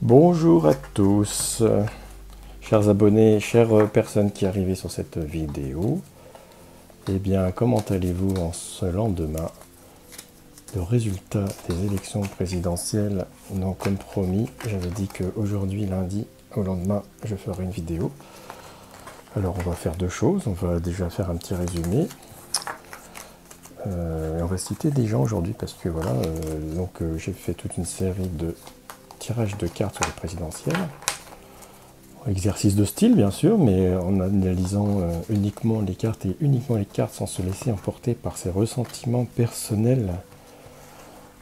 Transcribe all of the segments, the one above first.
Bonjour à tous, chers abonnés, chères personnes qui arrivent sur cette vidéo. Eh bien, comment allez-vous en ce lendemain? Le résultat des élections présidentielles, non comme promis, j'avais dit qu'aujourd'hui, lundi, au lendemain, je ferai une vidéo. Alors, on va faire deux choses. On va déjà faire un petit résumé. On va citer des gens aujourd'hui parce que voilà, j'ai fait toute une série de tirage de cartes sur les présidentielles. Exercice de style bien sûr, mais en analysant uniquement les cartes et uniquement les cartes sans se laisser emporter par ses ressentiments personnels,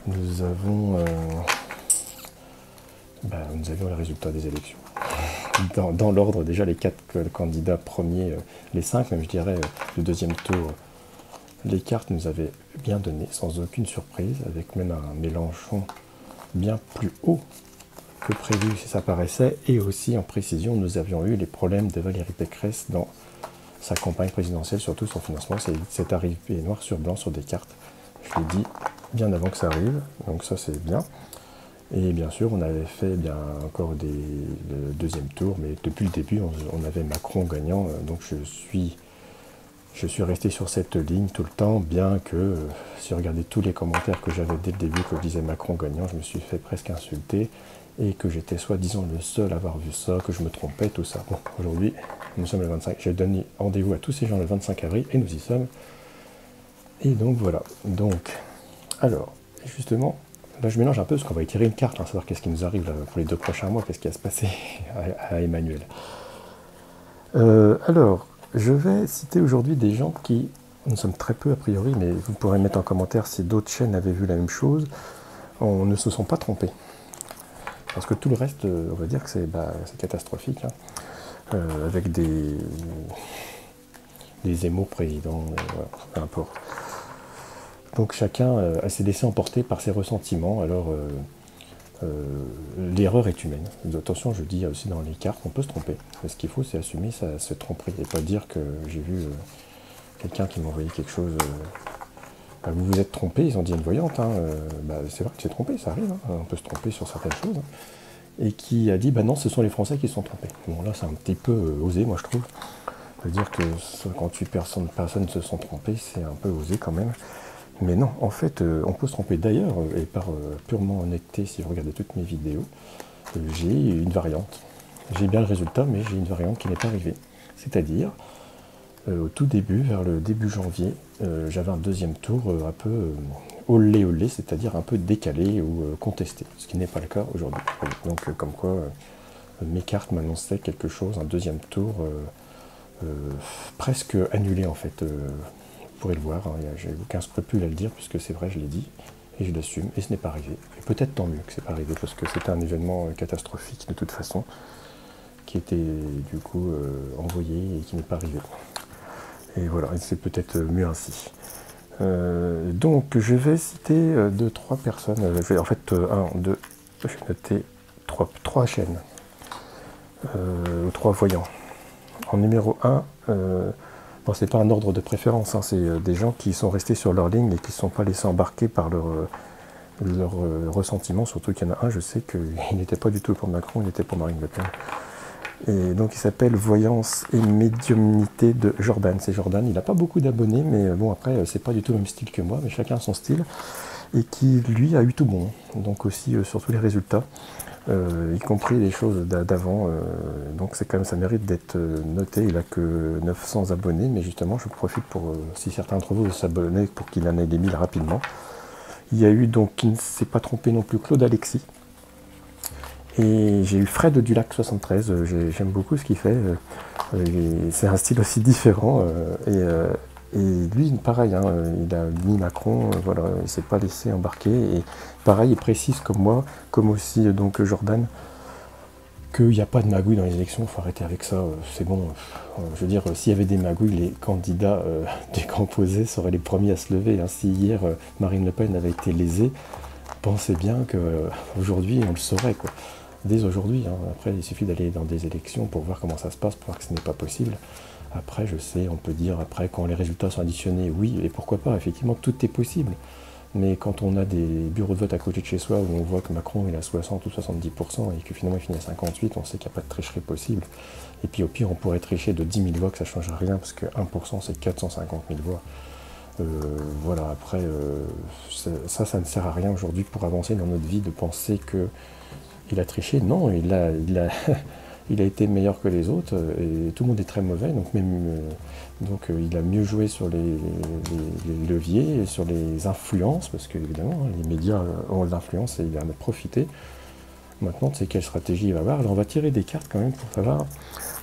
nous avions le résultat des élections. Dans l'ordre, déjà les quatre candidats premiers, les cinq même je dirais, du deuxième tour, les cartes nous avaient bien donné, sans aucune surprise, avec même un Mélenchon bien plus haut que prévu si ça paraissait, et aussi en précision nous avions eu les problèmes de Valérie Pécresse dans sa campagne présidentielle, surtout son financement. C'est arrivé noir sur blanc sur des cartes, je l'ai dit bien avant que ça arrive, donc ça c'est bien. Et bien sûr on avait fait encore le deuxième tour, mais depuis le début on avait Macron gagnant, donc je suis resté sur cette ligne tout le temps, bien que si vous regardez tous les commentaires que j'avais dès le début que je disais Macron gagnant, je me suis fait presque insulter et que j'étais soi-disant le seul à avoir vu ça, que je me trompais, tout ça. Bon, aujourd'hui, nous sommes le 25, j'ai donné rendez-vous à tous ces gens le 25 avril et nous y sommes. Et donc voilà. Donc, alors, justement, là je mélange un peu parce qu'on va étirer une carte, savoir qu'est-ce qui nous arrive là, pour les 2 prochains mois, qu'est-ce qui va se passer à Emmanuel. Alors, je vais citer aujourd'hui des gens qui, nous sommes très peu a priori, mais vous pourrez mettre en commentaire si d'autres chaînes avaient vu la même chose, on ne se sont pas trompés. Parce que tout le reste, on va dire que c'est catastrophique, avec des émaux présidents, voilà, peu importe. Donc chacun s'est laissé emporter par ses ressentiments, alors l'erreur est humaine. Attention, je dis aussi dans les cartes, on peut se tromper. Ce qu'il faut, c'est assumer se tromperie, et pas dire que j'ai vu quelqu'un qui m'a envoyé quelque chose... vous vous êtes trompé, ils ont dit à une voyante, c'est vrai que c'est trompé, ça arrive, on peut se tromper sur certaines choses, et qui a dit, non, ce sont les Français qui se sont trompés. Bon, là, c'est un petit peu osé, moi, je trouve. C'est-à-dire que 58 personnes se sont trompées, c'est un peu osé quand même. Mais non, en fait, on peut se tromper. D'ailleurs, et par purement honnêteté, si vous regardez toutes mes vidéos, j'ai une variante. J'ai bien le résultat, mais j'ai une variante qui n'est pas arrivée. C'est-à-dire, au tout début, vers le début janvier, j'avais un deuxième tour un peu olé olé, c'est-à-dire un peu décalé ou contesté, ce qui n'est pas le cas aujourd'hui. Donc comme quoi mes cartes m'annonçaient quelque chose, un deuxième tour presque annulé en fait. Vous pourrez le voir, j'ai aucun scrupule à le dire puisque c'est vrai, je l'ai dit et je l'assume, et ce n'est pas arrivé. Et peut-être tant mieux que c'est pas arrivé parce que c'était un événement catastrophique de toute façon qui était du coup envoyé et qui n'est pas arrivé. Et voilà, c'est peut-être mieux ainsi. Donc je vais citer 2-3 personnes. En fait, 1, 2, je vais noter 3 chaînes, ou 3 voyants. En numéro 1, c'est pas un ordre de préférence, c'est des gens qui sont restés sur leur ligne et qui ne sont pas laissés embarquer par leur ressentiment, surtout qu'il y en a un, je sais qu'il n'était pas du tout pour Macron, il était pour Marine Le Pen. Et donc il s'appelle Voyance et Médiumnité de Jordan. C'est Jordan, il n'a pas beaucoup d'abonnés, mais bon après c'est pas du tout le même style que moi, mais chacun son style. Et qui lui a eu tout bon, donc aussi sur tous les résultats, y compris les choses d'avant. Donc c'est quand même, ça mérite d'être noté. Il a que 900 abonnés, mais justement je profite pour, si certains d'entre vous veulent s'abonner, pour qu'il en ait des 1000 rapidement. Il y a eu donc, qui ne s'est pas trompé non plus, Claude Alexis. Et j'ai eu Fred Dulac 73, j'aime beaucoup ce qu'il fait, c'est un style aussi différent, et lui pareil, il a mis Macron, voilà, il ne s'est pas laissé embarquer, et pareil, il précise comme moi, comme aussi donc Jordan, qu'il n'y a pas de magouille dans les élections, il faut arrêter avec ça, c'est bon, je veux dire, s'il y avait des magouilles, les candidats du camp opposé seraient les premiers à se lever, si hier Marine Le Pen avait été lésée, pensez bien qu'aujourd'hui on le saurait, quoi. Dès aujourd'hui, après il suffit d'aller dans des élections pour voir comment ça se passe, pour voir que ce n'est pas possible. Après je sais, on peut dire, après quand les résultats sont additionnés, oui, et pourquoi pas, effectivement tout est possible. Mais quand on a des bureaux de vote à côté de chez soi où on voit que Macron il a 60 ou 70% et que finalement il finit à 58, on sait qu'il n'y a pas de tricherie possible. Et puis au pire, on pourrait tricher de 10 000 voix, que ça ne change rien, parce que 1% c'est 450 000 voix. Voilà, après, ça ne sert à rien aujourd'hui pour avancer dans notre vie de penser qu'il a triché. Non, il a il a été meilleur que les autres, et tout le monde est très mauvais, donc il a mieux joué sur les leviers, et sur les influences, parce qu'évidemment, les médias ont l'influence et il en a profité. Maintenant, tu sais quelle stratégie il va avoir. Alors on va tirer des cartes quand même pour savoir,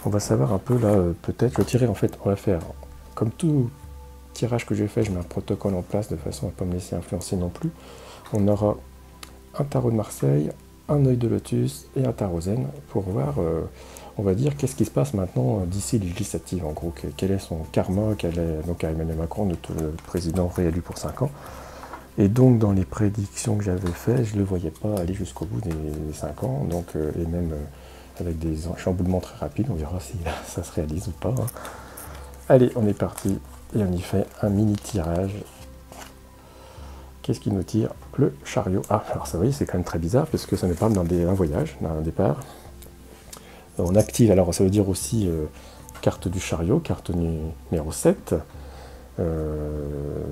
on va savoir un peu là, peut-être, je vais tirer en fait, on va faire, comme tout tirage que j'ai fait, je mets un protocole en place de façon à ne pas me laisser influencer non plus. On aura un tarot de Marseille, un œil de lotus et un tarot zen pour voir, on va dire, qu'est-ce qui se passe maintenant d'ici législative, en gros, quel est son karma, donc à Emmanuel Macron, notre président réélu pour 5 ans. Et donc dans les prédictions que j'avais faites, je ne le voyais pas aller jusqu'au bout des 5 ans, donc, et même avec des chamboulements très rapides, on verra si ça se réalise ou pas. Hein. Allez, on est parti, et on y fait un mini tirage. Qu'est-ce qui nous tire? Le chariot. Ah, alors ça, vous voyez, c'est quand même très bizarre, parce que ça nous parle d'un voyage, d'un départ. On active, alors ça veut dire aussi carte du chariot, carte numéro 7. Vous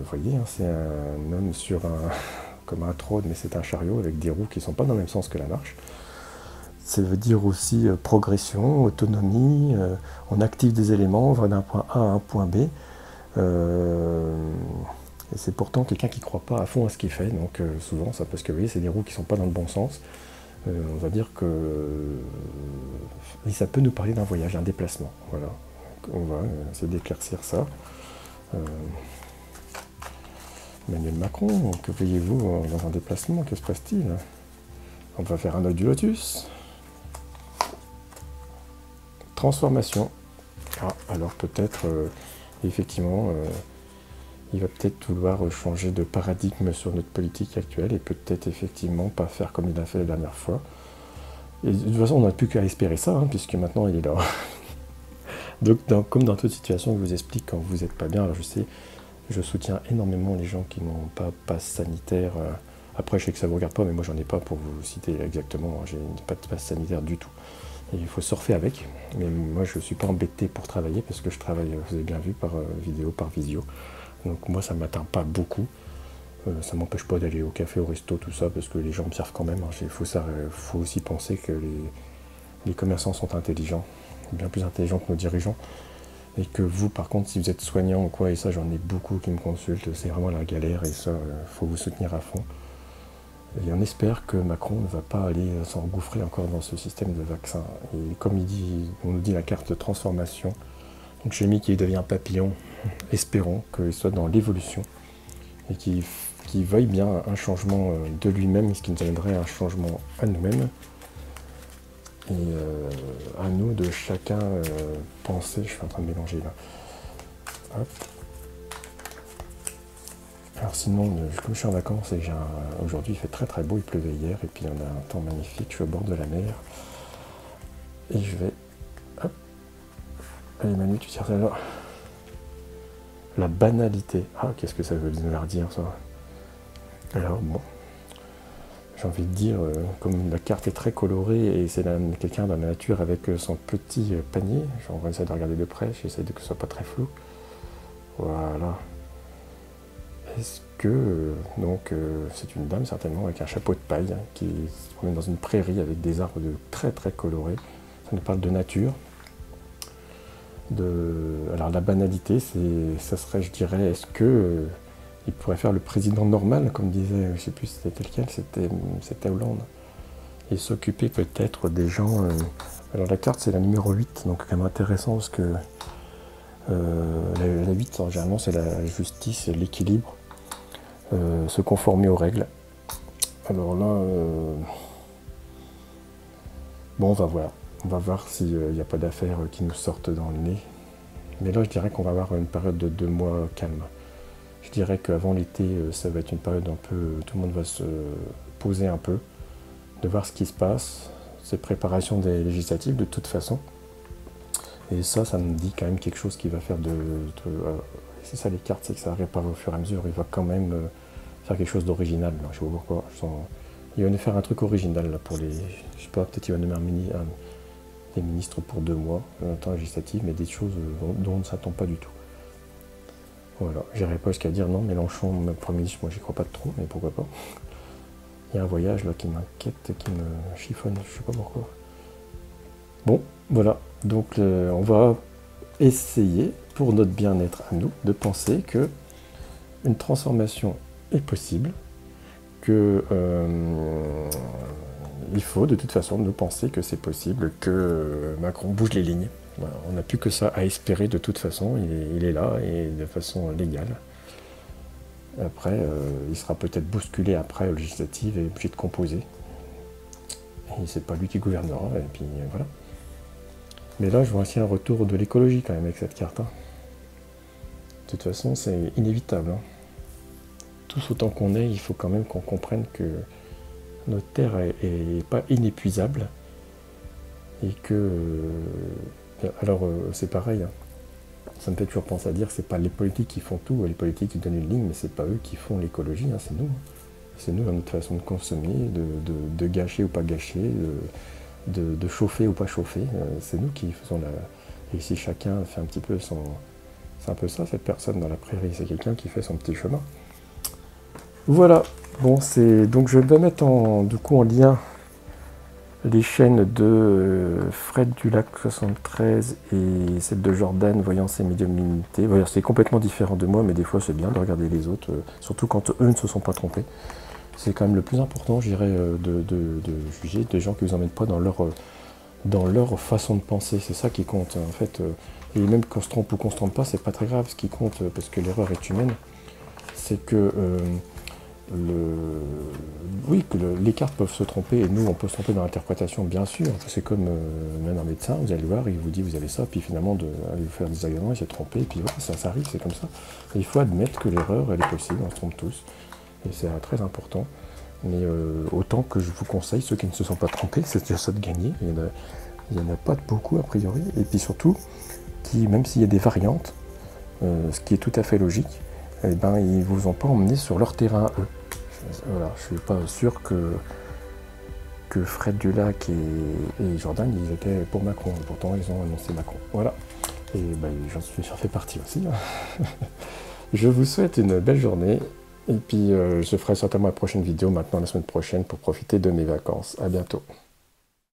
voyez, hein, c'est un homme sur comme un trône, mais c'est un chariot avec des roues qui ne sont pas dans le même sens que la marche. Ça veut dire aussi progression, autonomie, on active des éléments, on va d'un point A à un point B. Et c'est pourtant quelqu'un qui ne croit pas à fond à ce qu'il fait, donc souvent, ça, parce que vous voyez, c'est des roues qui ne sont pas dans le bon sens. On va dire que ça peut nous parler d'un voyage, d'un déplacement. Voilà. On va essayer d'éclaircir ça. Emmanuel Macron, que voyez-vous dans un déplacement? Que se passe-t-il? On va faire un œil du lotus. Transformation. Ah, alors peut-être, effectivement, il va peut-être vouloir changer de paradigme sur notre politique actuelle et peut-être effectivement pas faire comme il a fait la dernière fois. Et de toute façon, on n'a plus qu'à espérer ça, hein, puisque maintenant il est là. Donc, comme dans toute situation, je vous explique quand vous n'êtes pas bien. Alors je sais, je soutiens énormément les gens qui n'ont pas passe sanitaire. Après, je sais que ça ne vous regarde pas, mais moi j'en ai pas pour vous citer exactement. J'ai pas de passe sanitaire du tout. Et il faut surfer avec. Mais moi, je ne suis pas embêté pour travailler parce que je travaille, vous avez bien vu, par vidéo, par visio. Donc moi, ça ne m'atteint pas beaucoup. Ça ne m'empêche pas d'aller au café, au resto, tout ça, parce que les gens observent quand même. Hein. Il faut aussi penser que les commerçants sont intelligents, bien plus intelligents que nos dirigeants. Et que vous, par contre, si vous êtes soignant ou quoi, et ça, j'en ai beaucoup qui me consultent, c'est vraiment la galère, et ça, faut vous soutenir à fond. Et on espère que Macron ne va pas aller s'engouffrer encore dans ce système de vaccin. Et comme on nous dit la carte de transformation, donc j'ai mis qu'il devient papillon, espérons qu'il soit dans l'évolution et qu'il veuille bien un changement de lui-même, ce qui nous amènerait à un changement à nous-mêmes. Et à nous de chacun penser, je suis en train de mélanger là. Hop. Alors sinon, comme je suis en vacances et que aujourd'hui il fait très très beau, il pleuvait hier et puis on a un temps magnifique, je suis au bord de la mer. Et je vais... Hop. Allez Manu, tu tires ça là. La banalité. Ah, qu'est-ce que ça veut nous dire ça? Alors bon, j'ai envie de dire, comme la carte est très colorée et c'est quelqu'un dans la nature avec son petit panier, on va essayer de regarder de près, j'essaie de que ce soit pas très flou. Voilà. Est-ce que, donc, c'est une dame certainement avec un chapeau de paille hein, qui se promène dans une prairie avec des arbres très très colorés. Ça nous parle de nature. Alors la banalité, ça serait, je dirais, est-ce que il pourrait faire le président normal, comme disait, je ne sais plus si c'était lequel, c'était Hollande, et s'occuper peut-être des gens. Alors la carte c'est la numéro 8, donc quand même intéressant parce que la 8, généralement c'est la justice, l'équilibre, se conformer aux règles. Alors là, bon, on va voir s'il n'y a pas d'affaires qui nous sortent dans le nez. Mais là, je dirais qu'on va avoir une période de 2 mois calme. Je dirais qu'avant l'été, ça va être une période un peu... Tout le monde va se poser un peu, de voir ce qui se passe, ces préparations des législatives de toute façon. Et ça me dit quand même quelque chose qui va faire c'est ça les cartes, c'est que ça répare au fur et à mesure. Il va quand même faire quelque chose d'original. Je sais pas pourquoi. Il va nous faire un truc original là, pour les... Je sais pas, peut-être il va nommer des ministres pour 2 mois, un temps législatif, mais des choses dont on ne s'attend pas du tout. Voilà, j'irai pas jusqu'à dire non, Mélenchon, Premier ministre, moi j'y crois pas trop, mais pourquoi pas. Il y a un voyage là qui m'inquiète, qui me chiffonne, je sais pas pourquoi. Bon, voilà, donc on va essayer, pour notre bien-être à nous, de penser que une transformation est possible, que il faut de toute façon nous penser que c'est possible, que Macron bouge les lignes. Voilà, on n'a plus que ça à espérer de toute façon, il est là et de façon légale. Après, il sera peut-être bousculé après aux législatives et obligé de composer. Et c'est pas lui qui gouvernera, et puis voilà. Mais là, je vois aussi un retour de l'écologie quand même avec cette carte. Hein. De toute façon, c'est inévitable. Hein. Tous autant qu'on est, il faut quand même qu'on comprenne que notre terre est pas inépuisable. Et que... alors, c'est pareil. Hein. Ça me fait toujours penser à dire que c'est pas les politiques qui font tout, les politiques qui donnent une ligne, mais c'est pas eux qui font l'écologie, hein, c'est nous. C'est nous, à notre façon de consommer, de gâcher ou pas gâcher, de chauffer ou pas chauffer. C'est nous qui faisons la... Et si chacun fait un petit peu son... C'est un peu ça, cette personne dans la prairie, c'est quelqu'un qui fait son petit chemin. Voilà, bon, c'est... Donc je vais mettre du coup en lien les chaînes de Fred Dulac 73 et celle de Jordan, Voyance et médiumnité. Voilà, c'est complètement différent de moi, mais des fois c'est bien de regarder les autres, surtout quand eux ne se sont pas trompés. C'est quand même le plus important, je dirais, de juger des gens qui ne vous emmènent pas dans leur façon de penser. C'est ça qui compte, en fait. Et même qu'on se trompe ou qu'on ne se trompe pas, c'est pas très grave. Ce qui compte, parce que l'erreur est humaine, c'est que... oui, que les cartes peuvent se tromper, et nous, on peut se tromper dans l'interprétation, bien sûr. C'est comme même un médecin, vous allez voir, il vous dit, vous avez ça, puis finalement, allez vous faire des agréments, il s'est trompé, et puis voilà, ça arrive, c'est comme ça. Et il faut admettre que l'erreur, elle est possible, on se trompe tous, et c'est très important. Mais autant que je vous conseille, ceux qui ne se sont pas trompés, c'est déjà ça de gagner. Il n'y en a pas beaucoup, a priori, et puis surtout, même s'il y a des variantes, ce qui est tout à fait logique, eh ben, ils ne vous ont pas emmené sur leur terrain, eux. Voilà, je ne suis pas sûr que Fred Dulac et Jordan, ils étaient pour Macron. Pourtant, ils ont annoncé Macron. Voilà. Et ben, j'en fais partie aussi. Je vous souhaite une belle journée. Et puis, je ferai certainement la prochaine vidéo maintenant la semaine prochaine pour profiter de mes vacances. À bientôt.